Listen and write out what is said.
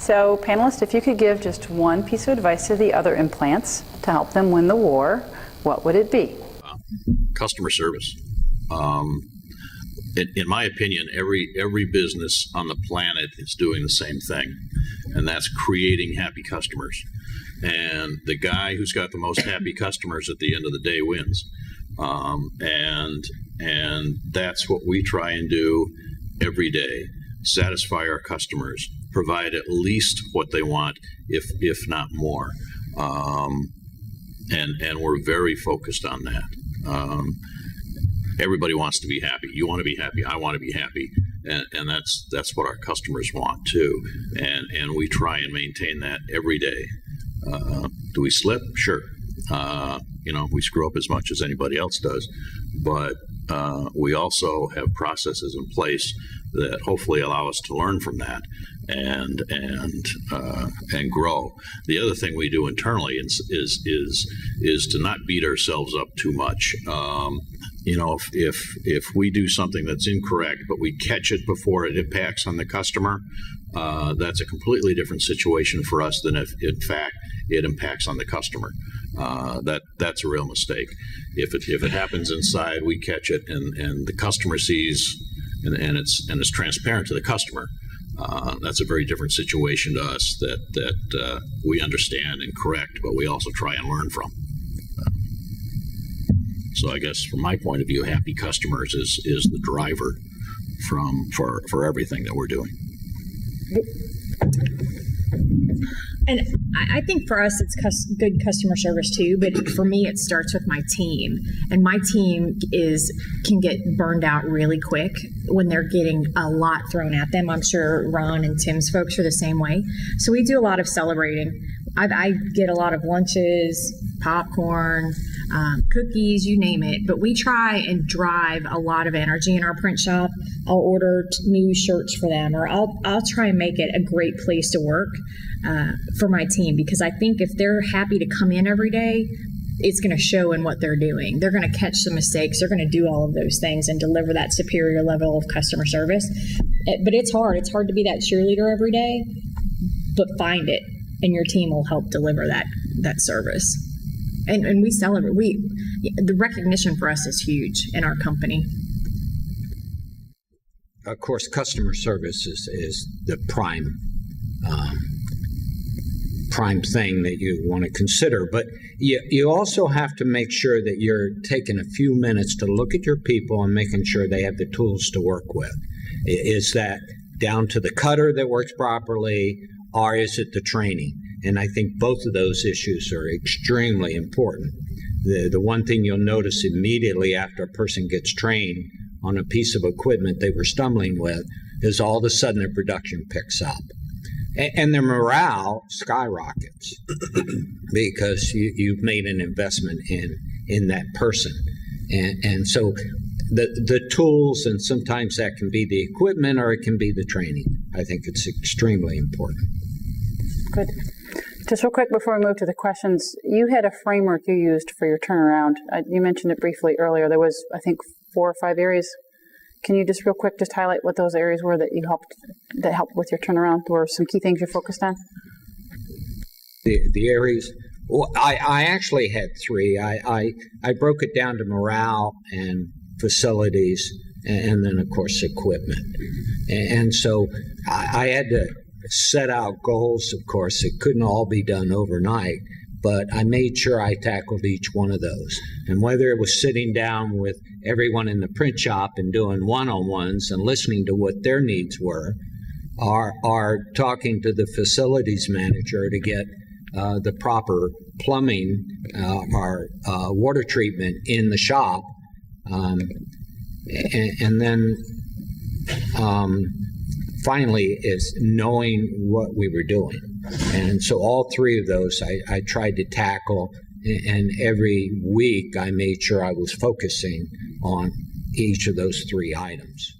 So panelists, if you could give just one piece of advice to the other implants to help them win the war, what would it be? Customer service. In my opinion, every business on the planet is doing the same thing, and that's creating happy customers. And the guy who's got the most happy customers at the end of the day wins. And that's what we try and do every day: satisfy our customers, provide at least what they want, if not more. And we're very focused on that. Everybody wants to be happy. You want to be happy. I want to be happy, and that's what our customers want too. And we try and maintain that every day. Do we slip? Sure. We screw up as much as anybody else does, but we also have processes in place that hopefully allow us to learn from that and grow. The other thing we do internally is to not beat ourselves up too much. If we do something that's incorrect, but we catch it before it impacts on the customer, that's a completely different situation for us than if, in fact, it impacts on the customer. That's a real mistake. If it happens inside, we catch it, and the customer sees, and it's transparent to the customer. That's a very different situation to us that we understand and correct, but we also try and learn from. So I guess from my point of view, happy customers is the driver for everything that we're doing. And I think for us, it's good customer service too. But for me, it starts with my team. And my team can get burned out really quick when they're getting a lot thrown at them. I'm sure Ron and Tim's folks are the same way. So we do a lot of celebrating. I get a lot of lunches, popcorn, cookies, you name it. But we try and drive a lot of energy in our print shop. I'll order new shirts for them, or I'll try and make it a great place to work for my team, because I think if they're happy to come in every day, it's going to show in what they're doing. They're going to catch the mistakes. They're going to do all of those things and deliver that superior level of customer service. But it's hard. It's hard to be that cheerleader every day, but find it, and your team will help deliver that service. And we celebrate. The recognition for us is huge in our company. Of course, customer service is the prime thing that you want to consider. But you also have to make sure that you're taking a few minutes to look at your people and making sure they have the tools to work with. Is that down to the cutter that works properly, or is it the training? And I think both of those issues are extremely important. The one thing you'll notice immediately after a person gets trained on a piece of equipment they were stumbling with is all of a sudden their production picks up. And their morale skyrockets because you've made an investment in that person. And so the tools, and sometimes that can be the equipment or it can be the training. I think it's extremely important. Good. Just real quick before we move to the questions, you had a framework you used for your turnaround. You mentioned it briefly earlier. There was, I think, 4 or 5 areas. Can you just real quick just highlight what those areas were that helped with your turnaround? Were some key things you focused on? The areas. Well, I actually had 3. I broke it down to morale and facilities, and then of course equipment. And so I had to set out goals. Of course, it couldn't all be done overnight, but I made sure I tackled each one of those. And whether it was sitting down with everyone in the print shop and doing one-on-ones and listening to what their needs were, or talking to the facilities manager to get the proper plumbing or water treatment in the shop, and then finally is knowing what we were doing. And so all 3 of those I tried to tackle, and every week I made sure I was focusing on each of those 3 items.